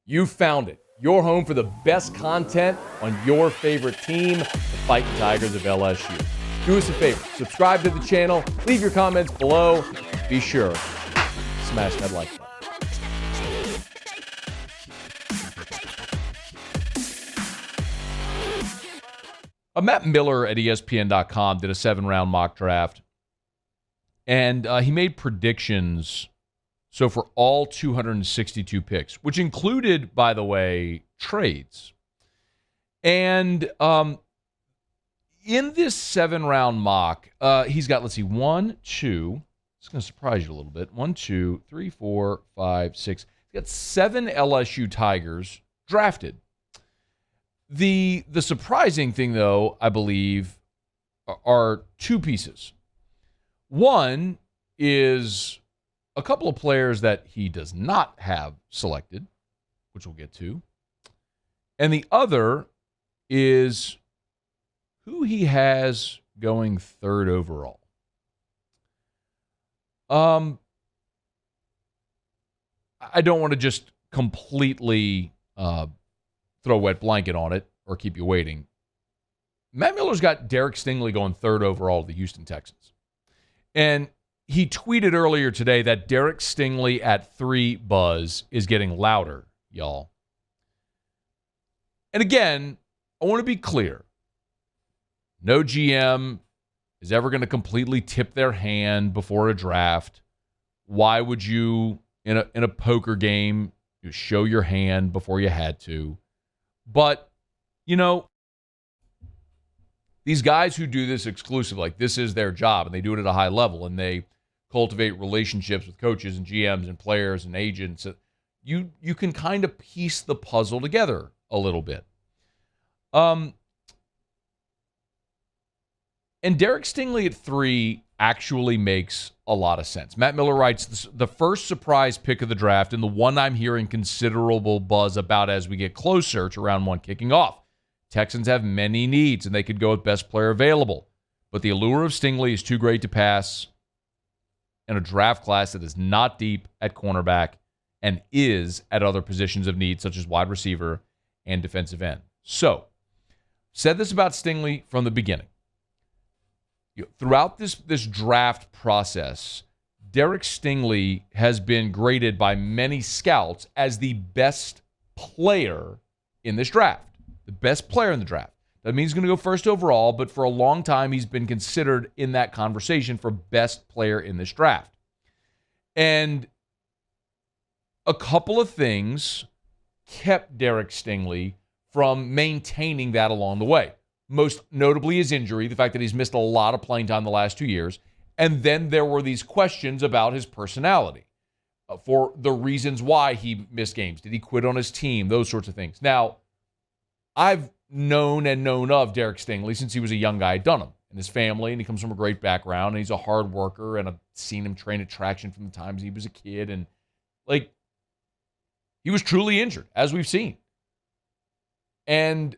You found it. Your home for the best content on your favorite team, the Fighting Tigers of LSU. Do us a favor. Subscribe to the channel. Leave your comments below. Be sure to smash that like button. Matt Miller at ESPN.com did a 7-round mock draft, and he made predictions. So for all 262 picks, which included, by the way, trades. And in this 7-round mock, he's got, let's see, 1, 2. It's going to surprise you a little bit. 1, 2, 3, 4, 5, 6. He's got 7 LSU Tigers drafted. The surprising thing, though, I believe, are 2 pieces. One is a couple of players that he does not have selected, which we'll get to. And the other is who he has going 3rd overall. I don't want to just completely throw a wet blanket on it or keep you waiting. Matt Miller's got Derek Stingley going 3rd overall to the Houston Texans. And he tweeted earlier today that Derek Stingley at 3 buzz is getting louder, y'all. And again, I want to be clear. No GM is ever going to completely tip their hand before a draft. Why would you, in a poker game, show your hand before you had to? But, you know, these guys who do this exclusively, like this is their job, and they do it at a high level, and they cultivate relationships with coaches and GMs and players and agents. You can kind of piece the puzzle together a little bit. And Derek Stingley at 3 actually makes a lot of sense. Matt Miller writes, the first surprise pick of the draft and the one I'm hearing considerable buzz about as we get closer to round 1 kicking off. Texans have many needs, and they could go with best player available. But the allure of Stingley is too great to pass in a draft class that is not deep at cornerback and is at other positions of need, such as wide receiver and defensive end. So, said this about Stingley from the beginning. Throughout this draft process, Derek Stingley has been graded by many scouts as the best player in this draft. The best player in the draft. That means he's going to go 1st overall, but for a long time, he's been considered in that conversation for best player in this draft. And a couple of things kept Derek Stingley from maintaining that along the way. Most notably his injury, the fact that he's missed a lot of playing time the last 2 years. And then there were these questions about his personality for the reasons why he missed games. Did he quit on his team? Those sorts of things. Now, I've known of Derek Stingley since he was a young guy at Dunham and his family, and he comes from a great background, and he's a hard worker, and I've seen him train at Traction from the times he was a kid, and, like, he was truly injured, as we've seen. And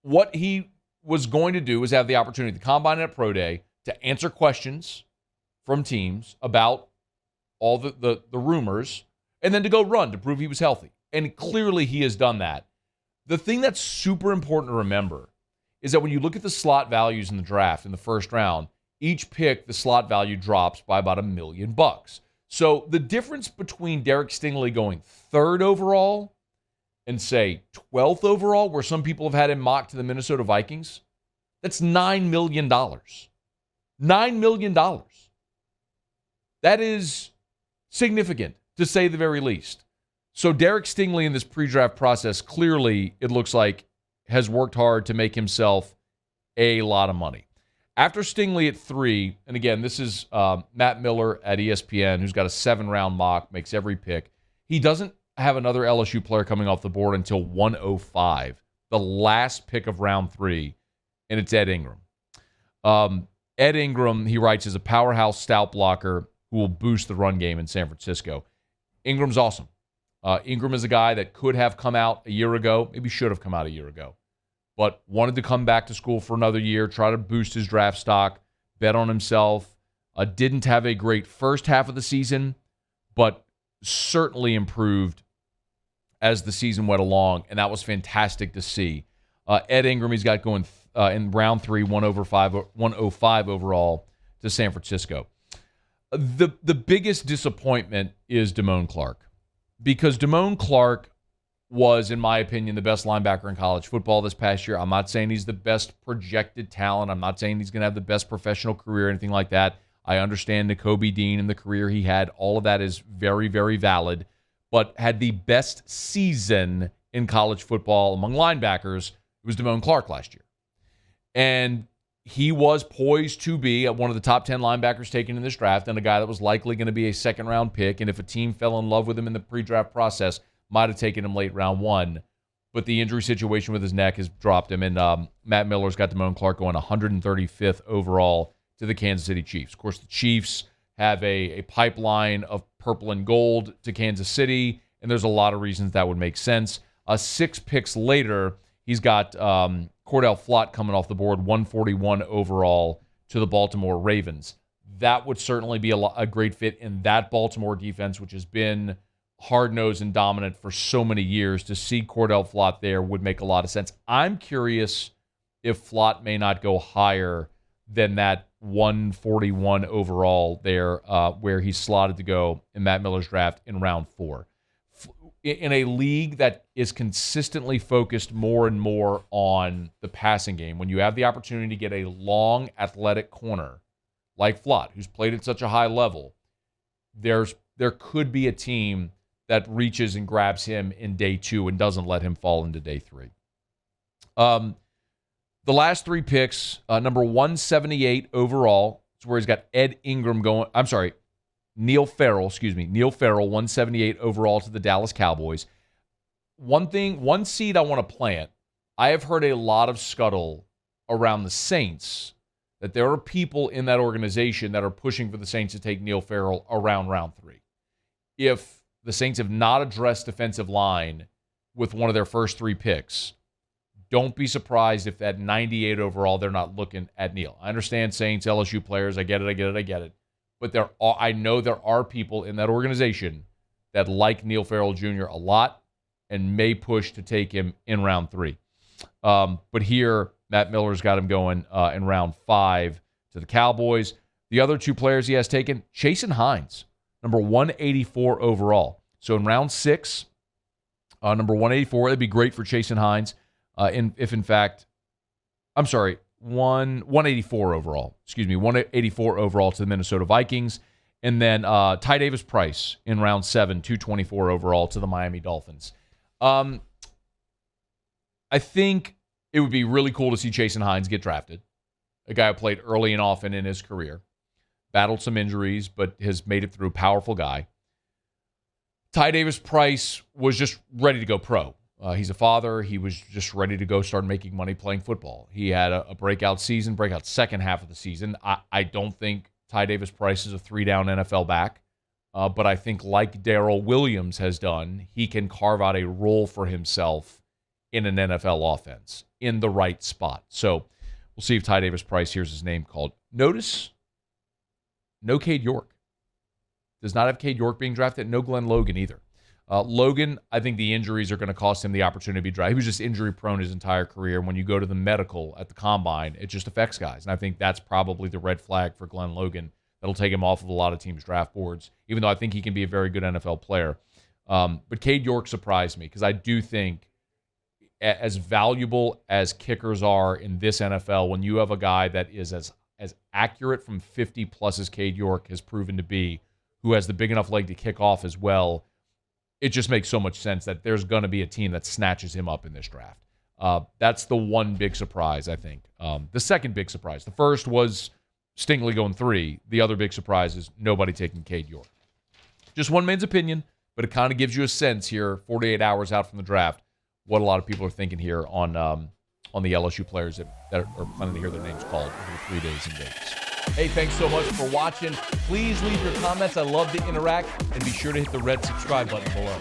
what he was going to do was have the opportunity at the Combine and at Pro Day to answer questions from teams about all the rumors, and then to go run to prove he was healthy. And clearly he has done that. The thing that's super important to remember is that when you look at the slot values in the draft in the 1st round, each pick, the slot value drops by about $1 million. So the difference between Derek Stingley going 3rd overall and, say, 12th overall, where some people have had him mocked to the Minnesota Vikings, that's $9 million. $9 million. That is significant, to say the very least. So Derek Stingley in this pre-draft process, clearly, it looks like, has worked hard to make himself a lot of money. After Stingley at 3, and again, this is Matt Miller at ESPN, who's got a 7-round mock, makes every pick. He doesn't have another LSU player coming off the board until 105, the last pick of round 3, and it's Ed Ingram. Ed Ingram, he writes, is a powerhouse stout blocker who will boost the run game in San Francisco. Ingram's awesome. Ingram is a guy that could have come out a year ago, maybe should have come out a year ago, but wanted to come back to school for another year, try to boost his draft stock, bet on himself. Didn't have a great first half of the season, but certainly improved as the season went along, and that was fantastic to see. Ed Ingram, he's got going in round 3, 105 overall to San Francisco. The biggest disappointment is Damon Clark, because Damon Clark was, in my opinion, the best linebacker in college football this past year. I'm not saying he's the best projected talent. I'm not saying he's going to have the best professional career or anything like that. I understand Nakobe Dean and the career he had. All of that is very, very valid, but had the best season in college football among linebackers. It was Damon Clark last year. And he was poised to be one of the top 10 linebackers taken in this draft, and a guy that was likely going to be a second-round pick. And if a team fell in love with him in the pre-draft process, might have taken him late round 1. But the injury situation with his neck has dropped him, and Matt Miller's got Damon Clark going 135th overall to the Kansas City Chiefs. Of course, the Chiefs have a pipeline of purple and gold to Kansas City, and there's a lot of reasons that would make sense. 6 picks later, he's got Cordell Flott coming off the board, 141 overall to the Baltimore Ravens. That would certainly be a great fit in that Baltimore defense, which has been hard-nosed and dominant for so many years. To see Cordell Flott there would make a lot of sense. I'm curious if Flott may not go higher than that 141 overall there, where he's slotted to go in Matt Miller's draft in round 4. In a league that is consistently focused more and more on the passing game, when you have the opportunity to get a long, athletic corner like Flott, who's played at such a high level, there could be a team that reaches and grabs him in day 2 and doesn't let him fall into day 3. The last 3 picks, number 178 overall, is where he's got Ed Ingram going. I'm sorry, Neil Farrell, 178 overall to the Dallas Cowboys. One seed I want to plant. I have heard a lot of scuttle around the Saints that there are people in that organization that are pushing for the Saints to take Neil Farrell around round 3. If the Saints have not addressed defensive line with one of their first 3 picks, don't be surprised if at 98 overall they're not looking at Neil. I understand Saints, LSU players. I get it. But I know there are people in that organization that like Neil Farrell Jr. a lot and may push to take him in round 3. But here, Matt Miller's got him going in round 5 to the Cowboys. The other 2 players he has taken, Chasen Hines, number 184 overall. So in round 6, number 184, that'd be great for Chasen Hines. 184 overall. 184 overall to the Minnesota Vikings. And then Ty Davis Price in round 7, 224 overall to the Miami Dolphins. I think it would be really cool to see Chasen Hines get drafted. A guy who played early and often in his career. Battled some injuries, but has made it through. Powerful guy. Ty Davis Price was just ready to go pro. He's a father. He was just ready to go start making money playing football. He had a breakout second half of the season. I don't think Ty Davis Price is a 3-down NFL back, but I think like Darrell Williams has done, he can carve out a role for himself in an NFL offense in the right spot. So we'll see if Ty Davis Price hears his name called. Notice, no Cade York. Does not have Cade York being drafted. No Glenn Logan either. Logan, I think the injuries are going to cost him the opportunity to be drafted. He was just injury-prone his entire career. When you go to the medical at the combine, it just affects guys. And I think that's probably the red flag for Glenn Logan that'll take him off of a lot of teams' draft boards, even though I think he can be a very good NFL player. But Cade York surprised me because I do think as valuable as kickers are in this NFL, when you have a guy that is as accurate from 50-plus as Cade York has proven to be, who has the big enough leg to kick off as well, it just makes so much sense that there's going to be a team that snatches him up in this draft. That's the one big surprise, I think. The second big surprise. The first was Stingley going 3. The other big surprise is nobody taking Cade York. Just one man's opinion, but it kind of gives you a sense here, 48 hours out from the draft, what a lot of people are thinking here on the LSU players that are planning to hear their names called over the 3 days in Vegas. Hey, thanks so much for watching. Please leave your comments. I love to interact. And be sure to hit the red subscribe button below.